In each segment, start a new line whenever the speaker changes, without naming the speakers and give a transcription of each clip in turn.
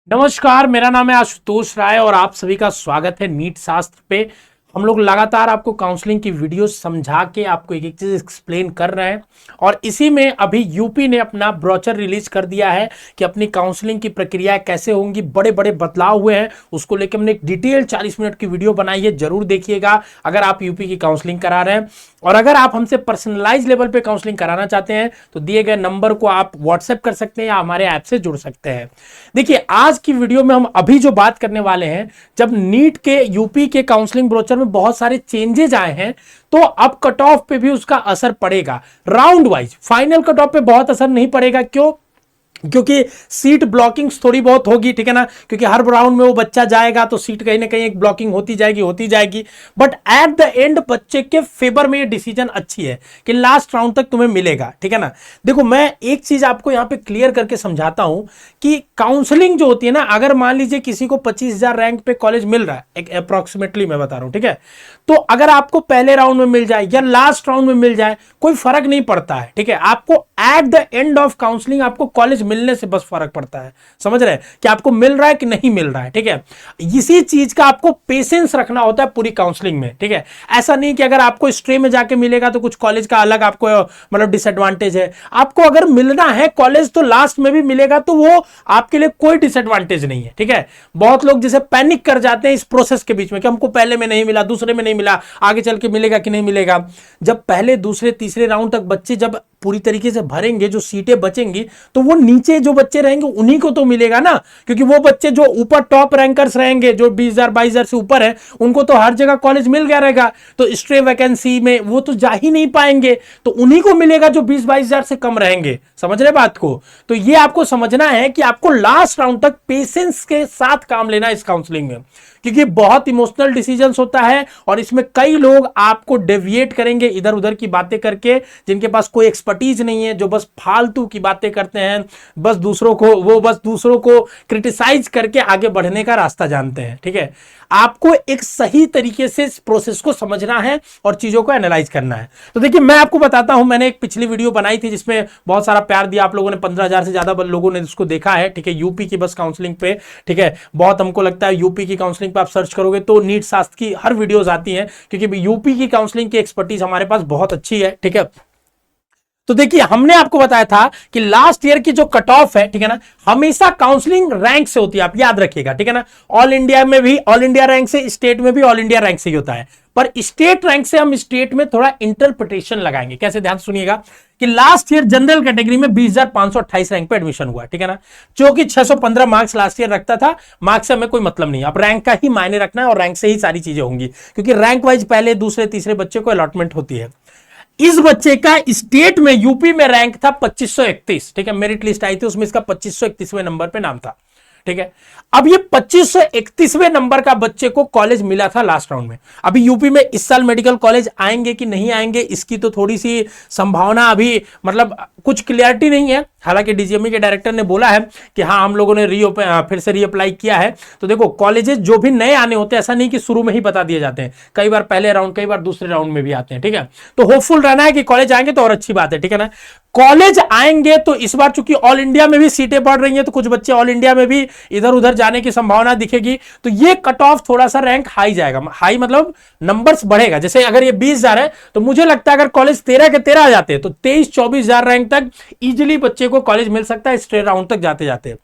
नमस्कार, मेरा नाम है आशुतोष राय और आप सभी का स्वागत है नीट शास्त्र पे। हम लोग लगातार आपको काउंसलिंग की वीडियो समझा के आपको एक एक चीज एक्सप्लेन कर रहे हैं और इसी में अभी यूपी ने अपना ब्रोचर रिलीज कर दिया है कि अपनी काउंसलिंग की प्रक्रिया कैसे होंगी। बड़े बड़े बदलाव हुए हैं, उसको लेकर हमने एक डिटेल 40 मिनट की वीडियो बनाई है, जरूर देखिएगा अगर आप यूपी की काउंसलिंग करा रहे हैं। और अगर आप हमसे पर्सनलाइज लेवल पे काउंसलिंग कराना चाहते हैं तो दिए गए नंबर को आप व्हाट्सएप कर सकते हैं या हमारे ऐप से जुड़ सकते हैं। देखिए, आज की वीडियो में हम अभी जो बात करने वाले हैं, जब नीट के यूपी के काउंसलिंग ब्रोचर में बहुत सारे चेंजेज आए हैं तो अब कट ऑफ पे भी उसका असर पड़ेगा। Round wise final cut off पे बहुत असर नहीं पड़ेगा। क्यों? क्योंकि सीट ब्लॉकिंग थोड़ी बहुत होगी, ठीक है ना, क्योंकि हर राउंड में वो बच्चा जाएगा तो सीट कहीं ना कहीं एक ब्लॉकिंग होती जाएगी। बट एट द एंड बच्चे के फेवर में ये डिसीजन अच्छी है कि लास्ट राउंड तक तुम्हें मिलेगा, ठीक है ना। देखो, मैं एक चीज आपको यहां पे क्लियर करके समझाता हूं कि काउंसलिंग जो होती है ना, अगर मान लीजिए किसी को 25,000 रैंक पे कॉलेज मिल रहा है, एक अप्रोक्सीमेटली मैं बता रहा हूं, ठीक है, तो अगर आपको पहले राउंड में मिल जाए या लास्ट राउंड में मिल जाए कोई फर्क नहीं पड़ता है, ठीक है। आपको at the end of counselling आपको कॉलेज मिलने से बस फर्क पड़ता है। समझ रहे हैं कि आपको मिल रहा है कि नहीं मिल रहा है, ठीक है। इसी चीज का आपको पेशेंस रखना होता है पूरी काउंसलिंग में, ठीक है। ऐसा नहीं कि अगर आपको स्ट्रीम में जाके मिलेगा तो कुछ कॉलेज का अलग आपको मतलब डिसएडवांटेज है। आपको अगर मिलना है कॉलेज तो लास्ट में भी मिलेगा, तो वो आपके लिए कोई डिसएडवांटेज नहीं है, ठीक है। बहुत लोग जैसे पैनिक कर जाते हैं इस प्रोसेस के बीच में कि हमको पहले में नहीं मिला, दूसरे में नहीं मिला, आगे चल के मिलेगा कि नहीं मिलेगा। जब पहले दूसरे तीसरे राउंड तक बच्चे जब पूरी तरीके से भरेंगे, जो सीटें बचेंगी, तो वो नीचे जो बच्चे रहेंगे उन्हीं को तो मिलेगा ना, क्योंकि वो बच्चे जो ऊपर टॉप रैंकर्स रहेंगे, जो 20,000 22,000 से ऊपर है, उनको तो हर जगह कॉलेज मिल गया रहेगा, तो स्ट्रे वैकेंसी में वो तो जा ही नहीं पाएंगे, तो उन्हीं को मिलेगा जो 20-22,000 से कम रहेंगे। समझ रहे बात को? तो ये आपको समझना है कि आपको लास्ट राउंड तक पेशेंस के साथ काम लेना है इस काउंसलिंग में, क्योंकि बहुत इमोशनल डिसीजंस होता है और इसमें कई लोग आपको डेविएट करेंगे इधर उधर की बातें करके, जिनके पास कोई एक्सपर्टीज नहीं है, जो बस फालतू की बातें करते हैं, बस दूसरों को क्रिटिसाइज करके आगे बढ़ने का रास्ता जानते हैं, ठीक है। आपको एक सही तरीके से इस प्रोसेस को समझना है और चीजों को एनालाइज करना है। तो देखिए, मैं आपको बताता हूं, मैंने एक पिछली वीडियो बनाई थी जिसमें बहुत सारा प्यार दिया आप लोगों ने, 15,000 से ज्यादा लोगों ने उसको देखा है, ठीक है, यूपी की बस काउंसलिंग पे, ठीक है। बहुत हमको लगता है यूपी की काउंसलिंग पे आप सर्च करोगे तो नीट शास्त्र की हर वीडियोस आती हैं, क्योंकि यूपी की काउंसलिंग की एक्सपर्टीज हमारे पास बहुत अच्छी है, ठीक है। तो देखिए, हमने आपको बताया था कि लास्ट ईयर की जो कट ऑफ है, ठीक है ना, हमेशा काउंसलिंग रैंक से होती है, आप याद रखिएगा, ठीक है ना। ऑल इंडिया में भी ऑल इंडिया रैंक से, स्टेट में भी ऑल इंडिया रैंक से ही होता है, पर स्टेट रैंक से हम स्टेट में थोड़ा इंटरप्रिटेशन लगाएंगे। कैसे? ध्यान सुनिएगा कि लास्ट ईयर जनरल कैटेगरी में 20,528 रैंक पे एडमिशन हुआ, ठीक है ना, जो कि 615 मार्क्स लास्ट ईयर रखता था। मार्क्स से हमें कोई मतलब नहीं, अब रैंक का ही मायने रखना है और रैंक से ही सारी चीजें होंगी, क्योंकि रैंक वाइज पहले दूसरे तीसरे बच्चे को अलॉटमेंट होती है। इस बच्चे का स्टेट में यूपी में रैंक था 2531, ठीक है, मेरिट लिस्ट आई थी उसमें इसका 2531वें नंबर पे नाम था, ठीक है। अब ये 2531वें नंबर का बच्चे को कॉलेज मिला था लास्ट राउंड में। अभी यूपी में इस साल मेडिकल कॉलेज आएंगे कि नहीं आएंगे, इसकी तो थोड़ी सी संभावना अभी मतलब कुछ क्लियरिटी नहीं है। हालांकि डीजीएमई के डायरेक्टर ने बोला है कि हाँ, हम लोगों ने फिर से रीअप्लाई किया है। तो देखो, कॉलेजेस जो भी नए आने होते हैं, ऐसा नहीं कि शुरू में ही बता दिए जाते हैं, कई बार पहले राउंड, कई बार दूसरे राउंड में भी आते हैं, ठीक है। तो होपफुल रहना है कि कॉलेज आएंगे तो और अच्छी बात है, ठीक है ना। कॉलेज आएंगे तो इस बार चूंकि ऑल इंडिया में भी सीटें बढ़ रही हैं, तो कुछ बच्चे ऑल इंडिया में भी इधर उधर जाने की संभावना दिखेगी, तो ये कट ऑफ थोड़ा सा रैंक हाई जाएगा। हाई मतलब नंबर्स बढ़ेगा। जैसे अगर ये 20,000 है तो मुझे लगता है अगर कॉलेज 13 के 13 आ जाते हैं तो 23-24,000 रैंक तक इजिली बच्चे को कॉलेज मिल सकता है स्ट्रेट राउंड तक जाते जाते।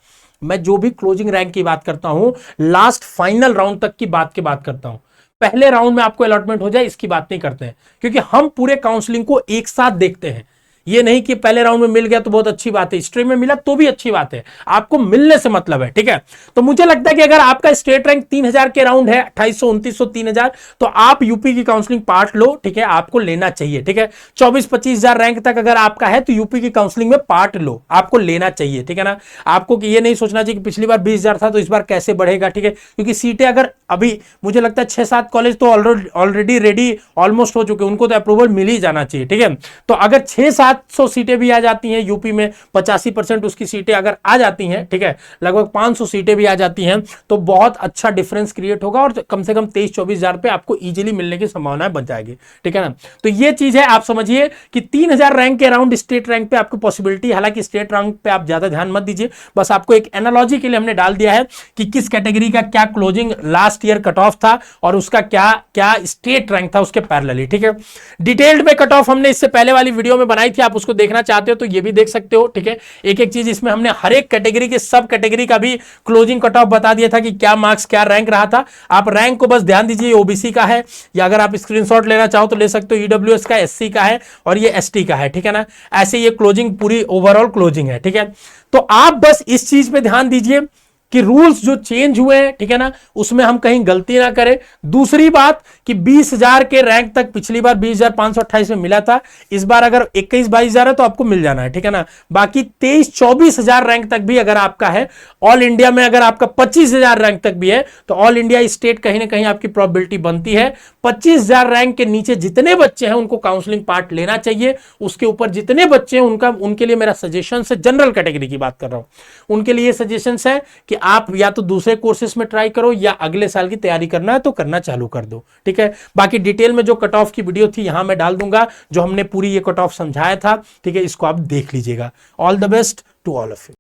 मैं जो भी क्लोजिंग रैंक की बात करता हूं, लास्ट फाइनल राउंड तक की बात करता हूं। पहले राउंड में आपको अलॉटमेंट हो जाए इसकी बात नहीं करते हैं, क्योंकि हम पूरे काउंसलिंग को एक साथ देखते हैं। ये नहीं कि पहले राउंड में मिल गया तो बहुत अच्छी बात है, स्ट्रीम में मिला तो भी अच्छी बात है, आपको मिलने से मतलब है, ठीक है। तो मुझे लगता है कि अगर आपका स्टेट रैंक 3,000 के राउंड है, 2800, 2900, 3,000, तो आप यूपी की काउंसलिंग पार्ट लो, ठीक है, आपको लेना चाहिए, ठीक है। 24-25,000 रैंक तक अगर आपका है तो यूपी की काउंसलिंग में पार्ट लो, आपको लेना चाहिए, ठीक है ना। आपको ये नहीं सोचना चाहिए कि पिछली बार 20,000 था तो इस बार कैसे बढ़ेगा, ठीक है, क्योंकि सीटें अगर अभी मुझे लगता है 6-7 कॉलेज तो ऑलरेडी रेडी ऑलमोस्ट हो चुके हैं, उनको तो अप्रूवल मिल ही जाना चाहिए, ठीक है। तो अगर 6-7 500 सीटें भी आ जाती हैं यूपी में, 85% उसकी सीटें अगर आ जाती हैं, ठीक है, लगभग 500 सीटें भी आ जाती हैं, तो बहुत अच्छा डिफरेंस क्रिएट होगा और कम से कम 23-24 हजार पे आपको इजीली मिलने की संभावना बन जाएगी, ठीक है ना। तो ये चीज है, आप समझिए कि 3000 रैंक के अराउंड स्टेट रैंक पे आपको पॉसिबिलिटी, हालांकि स्टेट रैंक पे आप ज्यादा ध्यान मत दीजिए, बस आपको एक एनालॉजी के लिए हमने डाल दिया है कि किस कैटेगरी का क्या closing last year cut off था और उसका क्या क्या स्टेट रैंक था उसके पैरेलली, ठीक है। डिटेल्ड में कट ऑफ हमने इससे पहले वाली वीडियो में बनाई थी, आप उसको देखना चाहते हो तो ये भी देख सकते हो, ठीक है। एक एक चीज इसमें हमने हर एक कैटेगरी के सब कैटेगरी का भी क्लोजिंग कट ऑफ बता दिया था कि क्या मार्क्स क्या रैंक रहा था। आप रैंक को बस ध्यान दीजिए, ओबीसी का है, या अगर आप स्क्रीनशॉट लेना चाहो तो ले सकते हो, ईडब्ल्यूएस का, एससी का है और ये एसटी का है, ठीक है ना। ऐसे ये क्लोजिंग पूरी ओवरऑल क्लोजिंग है, ठीक है। तो आप बस इस चीज पे ध्यान दीजिए कि रूल्स जो चेंज हुए हैं, ठीक है ना, उसमें हम कहीं गलती ना करें। दूसरी बात कि 20,000 के रैंक तक पिछली बार 20,528 में मिला था, इस बार अगर 21-22 हजार है तो आपको मिल जाना है, ठीक है ना। बाकी 23-24 हजार रैंक तक भी अगर आपका है, ऑल इंडिया में अगर आपका 25,000 रैंक तक भी है तो ऑल इंडिया स्टेट कहीं ना कहीं आपकी प्रोबेबिलिटी बनती है। 25,000 रैंक के नीचे जितने बच्चे हैं उनको काउंसलिंग पार्ट लेना चाहिए, उसके ऊपर जितने बच्चे हैं उनके लिए मेरा सजेशन है, जनरल कैटेगरी की बात कर रहा हूं, उनके लिए सजेशन है कि आप या तो दूसरे कोर्सेस में ट्राई करो या अगले साल की तैयारी करना है तो करना चालू कर दो, ठीक है। बाकी डिटेल में जो कट ऑफ की वीडियो थी यहां मैं डाल दूंगा, जो हमने पूरी ये कट ऑफ समझाया था, ठीक है, इसको आप देख लीजिएगा। All the best to all of you.